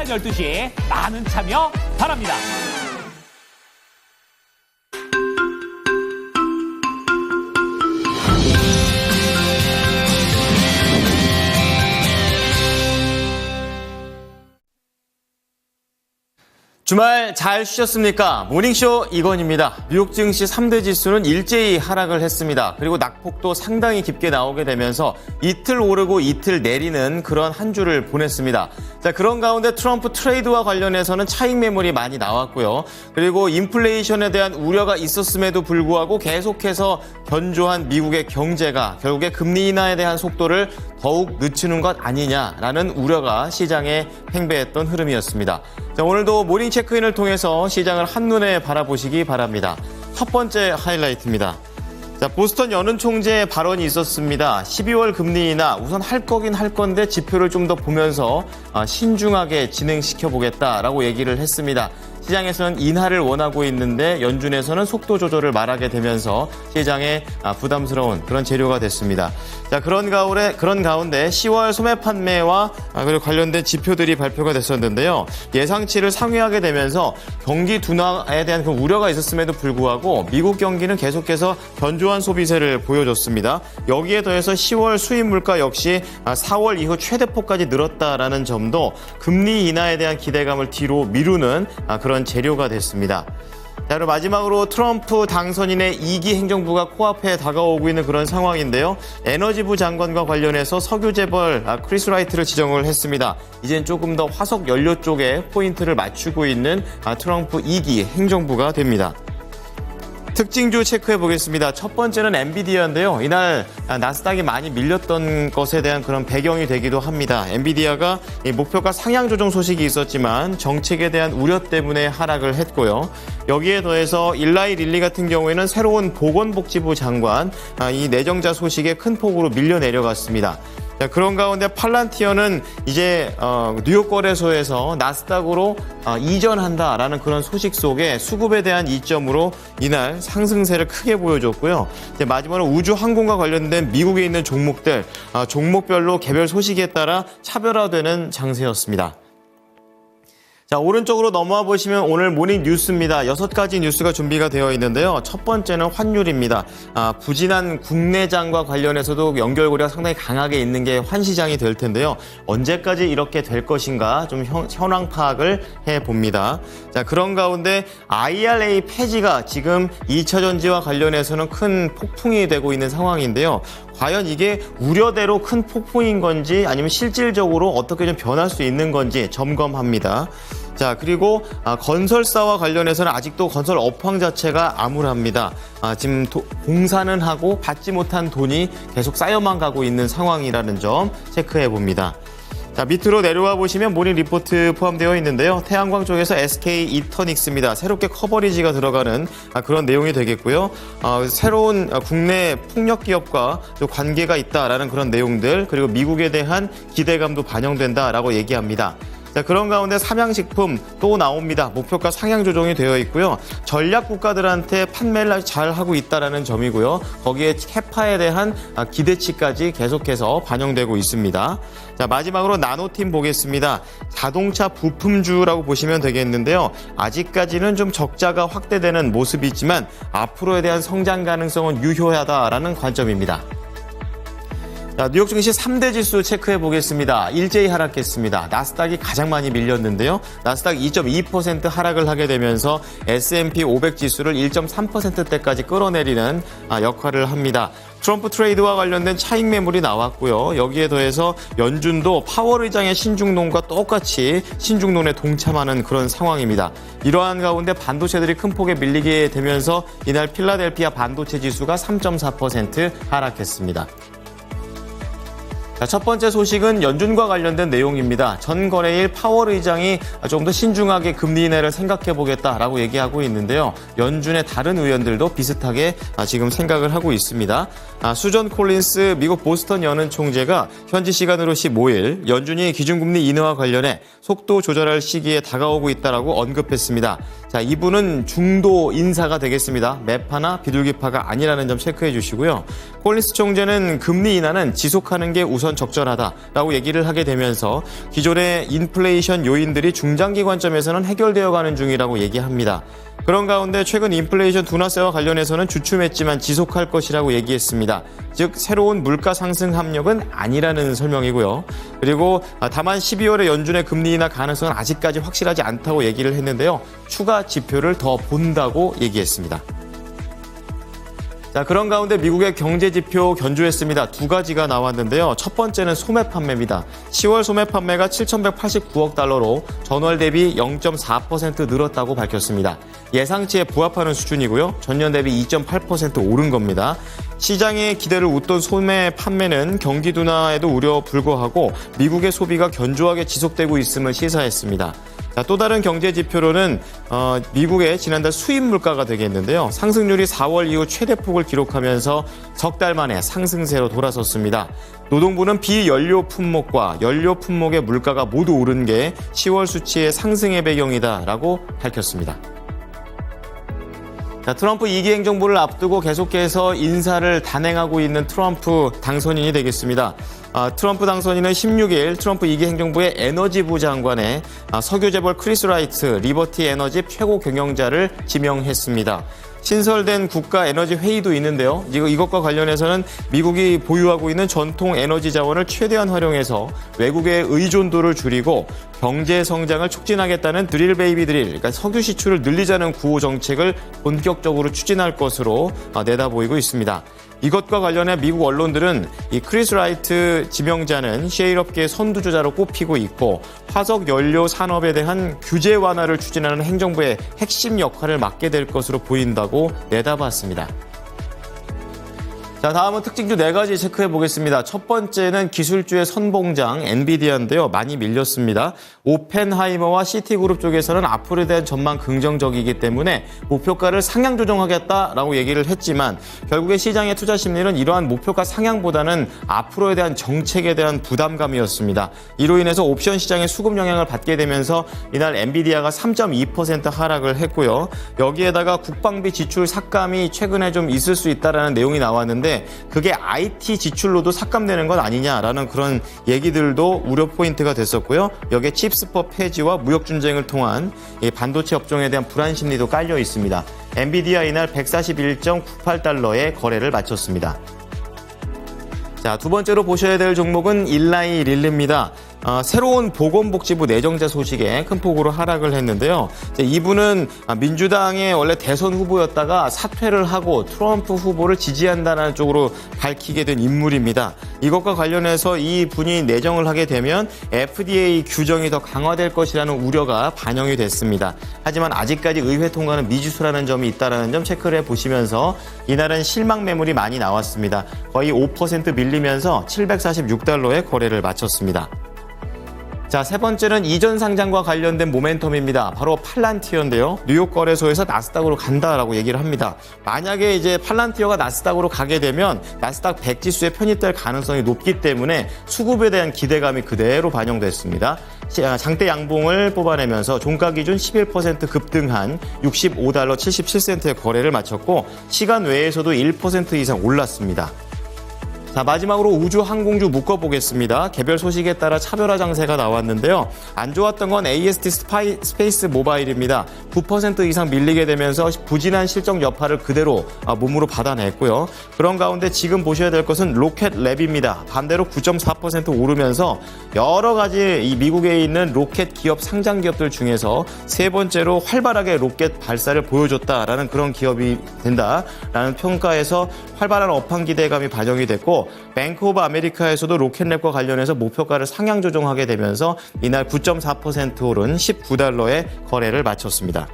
12시 많은 참여 바랍니다. 주말 잘 쉬셨습니까? 모닝쇼 이건입니다. 뉴욕 증시 3대 지수는 일제히 하락을 했습니다. 그리고 낙폭도 상당히 깊게 나오게 되면서 이틀 오르고 이틀 내리는 그런 한 주를 보냈습니다. 자, 그런 가운데 트럼프 트레이드와 관련해서는 차익 매물이 많이 나왔고요. 그리고 인플레이션에 대한 우려가 있었음에도 불구하고 계속해서 견조한 미국의 경제가 결국에 금리 인하에 대한 속도를 더욱 늦추는 것 아니냐라는 우려가 시장에 팽배했던 흐름이었습니다. 자, 오늘도 모닝 체크인을 통해서 시장을 한눈에 바라보시기 바랍니다. 첫 번째 하이라이트입니다. 자, 보스턴 연은 총재의 발언이 있었습니다. 12월 금리 인하 우선 할 거긴 할 건데 지표를 좀 더 보면서 신중하게 진행시켜보겠다라고 얘기를 했습니다. 시장에서는 인하를 원하고 있는데 연준에서는 속도 조절을 말하게 되면서 시장에 부담스러운 그런 재료가 됐습니다. 자, 그런 가운데 10월 소매 판매와 그리고 관련된 지표들이 발표가 됐었는데요. 예상치를 상회하게 되면서 경기 둔화에 대한 그 우려가 있었음에도 불구하고 미국 경기는 계속해서 견조한 소비세를 보여줬습니다. 여기에 더해서 10월 수입 물가 역시 4월 이후 최대폭까지 늘었다라는 점도 금리 인하에 대한 기대감을 뒤로 미루는 그런 재료가 됐습니다. 자, 그리고 마지막으로 트럼프 당선인의 2기 행정부가 코앞에 다가오고 있는 그런 상황인데요. 에너지부 장관과 관련해서 석유 재벌 크리스 라이트를 지정을 했습니다. 이젠 조금 더 화석 연료 쪽에 포인트를 맞추고 있는 트럼프 2기 행정부가 됩니다. 특징주 체크해 보겠습니다. 첫 번째는 엔비디아인데요. 이날 나스닥이 많이 밀렸던 것에 대한 그런 배경이 되기도 합니다. 엔비디아가 목표가 상향 조정 소식이 있었지만 정책에 대한 우려 때문에 하락을 했고요. 여기에 더해서 일라이 릴리 같은 경우에는 새로운 보건복지부 장관 이 내정자 소식에 큰 폭으로 밀려 내려갔습니다. 자, 그런 가운데 팔란티어는 이제 뉴욕 거래소에서 나스닥으로 이전한다라는 그런 소식 속에 수급에 대한 이점으로 이날 상승세를 크게 보여줬고요. 이제 마지막으로 우주 항공과 관련된 미국에 있는 종목들 종목별로 개별 소식에 따라 차별화되는 장세였습니다. 자, 오른쪽으로 넘어와 보시면 오늘 모닝 뉴스입니다. 6가지 뉴스가 준비가 되어 있는데요. 첫 번째는 환율입니다. 부진한 국내장과 관련해서도 연결고리가 상당히 강하게 있는 게 환시장이 될 텐데요. 언제까지 이렇게 될 것인가 좀 현황 파악을 해봅니다. 자, 그런 가운데 IRA 폐지가 지금 2차 전지와 관련해서는 큰 폭풍이 되고 있는 상황인데요. 과연 이게 우려대로 큰 폭풍인 건지 아니면 실질적으로 어떻게 좀 변할 수 있는 건지 점검합니다. 자, 그리고 건설사와 관련해서는 아직도 건설 업황 자체가 암울합니다. 지금 공사는 하고 받지 못한 돈이 계속 쌓여만 가고 있는 상황이라는 점 체크해 봅니다. 자, 밑으로 내려와 보시면 모닝 리포트 포함되어 있는데요. 태양광 쪽에서 SK 이터닉스입니다. 새롭게 커버리지가 들어가는 그런 내용이 되겠고요. 새로운 국내 풍력 기업과 관계가 있다라는 그런 내용들, 그리고 미국에 대한 기대감도 반영된다라고 얘기합니다. 자, 그런 가운데 삼양식품 또 나옵니다. 목표가 상향 조정이 되어 있고요. 전략 국가들한테 판매를 잘 하고 있다라는 점이고요. 거기에 캐파에 대한 기대치까지 계속해서 반영되고 있습니다. 자, 마지막으로 나노팀 보겠습니다. 자동차 부품주라고 보시면 되겠는데요. 아직까지는 좀 적자가 확대되는 모습이지만 앞으로에 대한 성장 가능성은 유효하다라는 관점입니다. 자, 뉴욕 증시 3대 지수 체크해 보겠습니다. 일제히 하락했습니다. 나스닥이 가장 많이 밀렸는데요. 나스닥 2.2% 하락을 하게 되면서 S&P 500 지수를 1.3%대까지 끌어내리는 역할을 합니다. 트럼프 트레이드와 관련된 차익 매물이 나왔고요. 여기에 더해서 연준도 파월 의장의 신중론과 똑같이 신중론에 동참하는 그런 상황입니다. 이러한 가운데 반도체들이 큰 폭에 밀리게 되면서 이날 필라델피아 반도체 지수가 3.4% 하락했습니다. 자, 첫 번째 소식은 연준과 관련된 내용입니다. 전 거래일 파월 의장이 좀 더 신중하게 금리 인하를 생각해보겠다라고 얘기하고 있는데요. 연준의 다른 의원들도 비슷하게 지금 생각을 하고 있습니다. 수전 콜린스 미국 보스턴 연은 총재가 현지 시간으로 15일 연준이 기준금리 인하와 관련해 속도 조절할 시기에 다가오고 있다라고 언급했습니다. 자, 이분은 중도 인사가 되겠습니다. 매파나 비둘기파가 아니라는 점 체크해 주시고요. 콜린스 총재는 금리 인하는 지속하는 게 우선 우선 적절하다라고 얘기를 하게 되면서 기존의 인플레이션 요인들이 중장기 관점에서는 해결되어 가는 중이라고 얘기합니다. 그런 가운데 최근 인플레이션 둔화세와 관련해서는 주춤했지만 지속할 것이라고 얘기했습니다. 즉 새로운 물가 상승 압력은 아니라는 설명이고요. 그리고 다만 12월에 연준의 금리 인하 가능성은 아직까지 확실하지 않다고 얘기를 했는데요. 추가 지표를 더 본다고 얘기했습니다. 자, 그런 가운데 미국의 경제 지표 견조했습니다. 두 가지가 나왔는데요. 첫 번째는 소매 판매입니다. 10월 소매 판매가 7,189억 달러로 전월 대비 0.4% 늘었다고 밝혔습니다. 예상치에 부합하는 수준이고요. 전년 대비 2.8% 오른 겁니다. 시장의 기대를 웃돈 소매 판매는 경기 둔화에도 우려 불구하고 미국의 소비가 견조하게 지속되고 있음을 시사했습니다. 자, 또 다른 경제 지표로는 미국의 지난달 수입 물가가 되겠는데요. 상승률이 4월 이후 최대폭을 기록하면서 석 달 만에 상승세로 돌아섰습니다. 노동부는 비연료 품목과 연료 품목의 물가가 모두 오른 게 10월 수치의 상승의 배경이다라고 밝혔습니다. 자, 트럼프 2기 행정부를 앞두고 계속해서 인사를 단행하고 있는 트럼프 당선인이 되겠습니다. 트럼프 당선인은 16일 트럼프 2기 행정부의 에너지부 장관에 석유재벌 크리스 라이트 리버티 에너지 최고 경영자를 지명했습니다. 신설된 국가 에너지 회의도 있는데요. 이것과 관련해서는 미국이 보유하고 있는 전통 에너지 자원을 최대한 활용해서 외국의 의존도를 줄이고 경제 성장을 촉진하겠다는 드릴 베이비 드릴, 그러니까 석유 시출을 늘리자는 구호 정책을 본격적으로 추진할 것으로 내다보이고 있습니다. 이것과 관련해 미국 언론들은 이 크리스 라이트 지명자는 셰일업계의 선두주자로 꼽히고 있고 화석 연료 산업에 대한 규제 완화를 추진하는 행정부의 핵심 역할을 맡게 될 것으로 보인다고 내다봤습니다. 자, 다음은 특징주 4가지 체크해 보겠습니다. 첫 번째는 기술주의 선봉장 엔비디아인데요. 많이 밀렸습니다. 오펜하이머와 시티그룹 쪽에서는 앞으로에 대한 전망 긍정적이기 때문에 목표가를 상향 조정하겠다라고 얘기를 했지만 결국에 시장의 투자 심리는 이러한 목표가 상향보다는 앞으로에 대한 정책에 대한 부담감이었습니다. 이로 인해서 옵션 시장의 수급 영향을 받게 되면서 이날 엔비디아가 3.2% 하락을 했고요. 여기에다가 국방비 지출 삭감이 최근에 좀 있을 수 있다라는 내용이 나왔는데 그게 IT 지출로도 삭감되는 건 아니냐라는 그런 얘기들도 우려 포인트가 됐었고요. 여기에 칩스법 폐지와 무역 분쟁을 통한 반도체 업종에 대한 불안 심리도 깔려 있습니다. 엔비디아 이날 141.98달러에 거래를 마쳤습니다. 자, 두 번째로 보셔야 될 종목은 일라이 릴리입니다. 새로운 보건복지부 내정자 소식에 큰 폭으로 하락을 했는데요. 이분은 민주당의 원래 대선 후보였다가 사퇴를 하고 트럼프 후보를 지지한다는 쪽으로 밝히게 된 인물입니다. 이것과 관련해서 이 분이 내정을 하게 되면 FDA 규정이 더 강화될 것이라는 우려가 반영이 됐습니다. 하지만 아직까지 의회 통과는 미지수라는 점이 있다는 점 체크를 해보시면서 이날은 실망 매물이 많이 나왔습니다. 거의 5% 밀리면서 746달러에 거래를 마쳤습니다. 자, 세 번째는 이전 상장과 관련된 모멘텀입니다. 바로 팔란티어인데요. 뉴욕 거래소에서 나스닥으로 간다라고 얘기를 합니다. 만약에 이제 팔란티어가 나스닥으로 가게 되면 나스닥 100 지수에 편입될 가능성이 높기 때문에 수급에 대한 기대감이 그대로 반영됐습니다. 장대 양봉을 뽑아내면서 종가 기준 11% 급등한 65달러 77센트의 거래를 마쳤고 시간 외에서도 1% 이상 올랐습니다. 자, 마지막으로 우주 항공주 묶어보겠습니다. 개별 소식에 따라 차별화 장세가 나왔는데요. 안 좋았던 건 AST 스페이스 모바일입니다. 9% 이상 밀리게 되면서 부진한 실적 여파를 그대로 몸으로 받아냈고요. 그런 가운데 지금 보셔야 될 것은 로켓랩입니다. 반대로 9.4% 오르면서 여러 가지 이 미국에 있는 로켓 기업 상장 기업들 중에서 세 번째로 활발하게 로켓 발사를 보여줬다라는 그런 기업이 된다라는 평가에서 활발한 업황 기대감이 반영이 됐고 뱅크 오브 아메리카에서도 로켓랩과 관련해서 목표가를 상향 조정하게 되면서 이날 9.4% 오른 19달러에 거래를 마쳤습니다.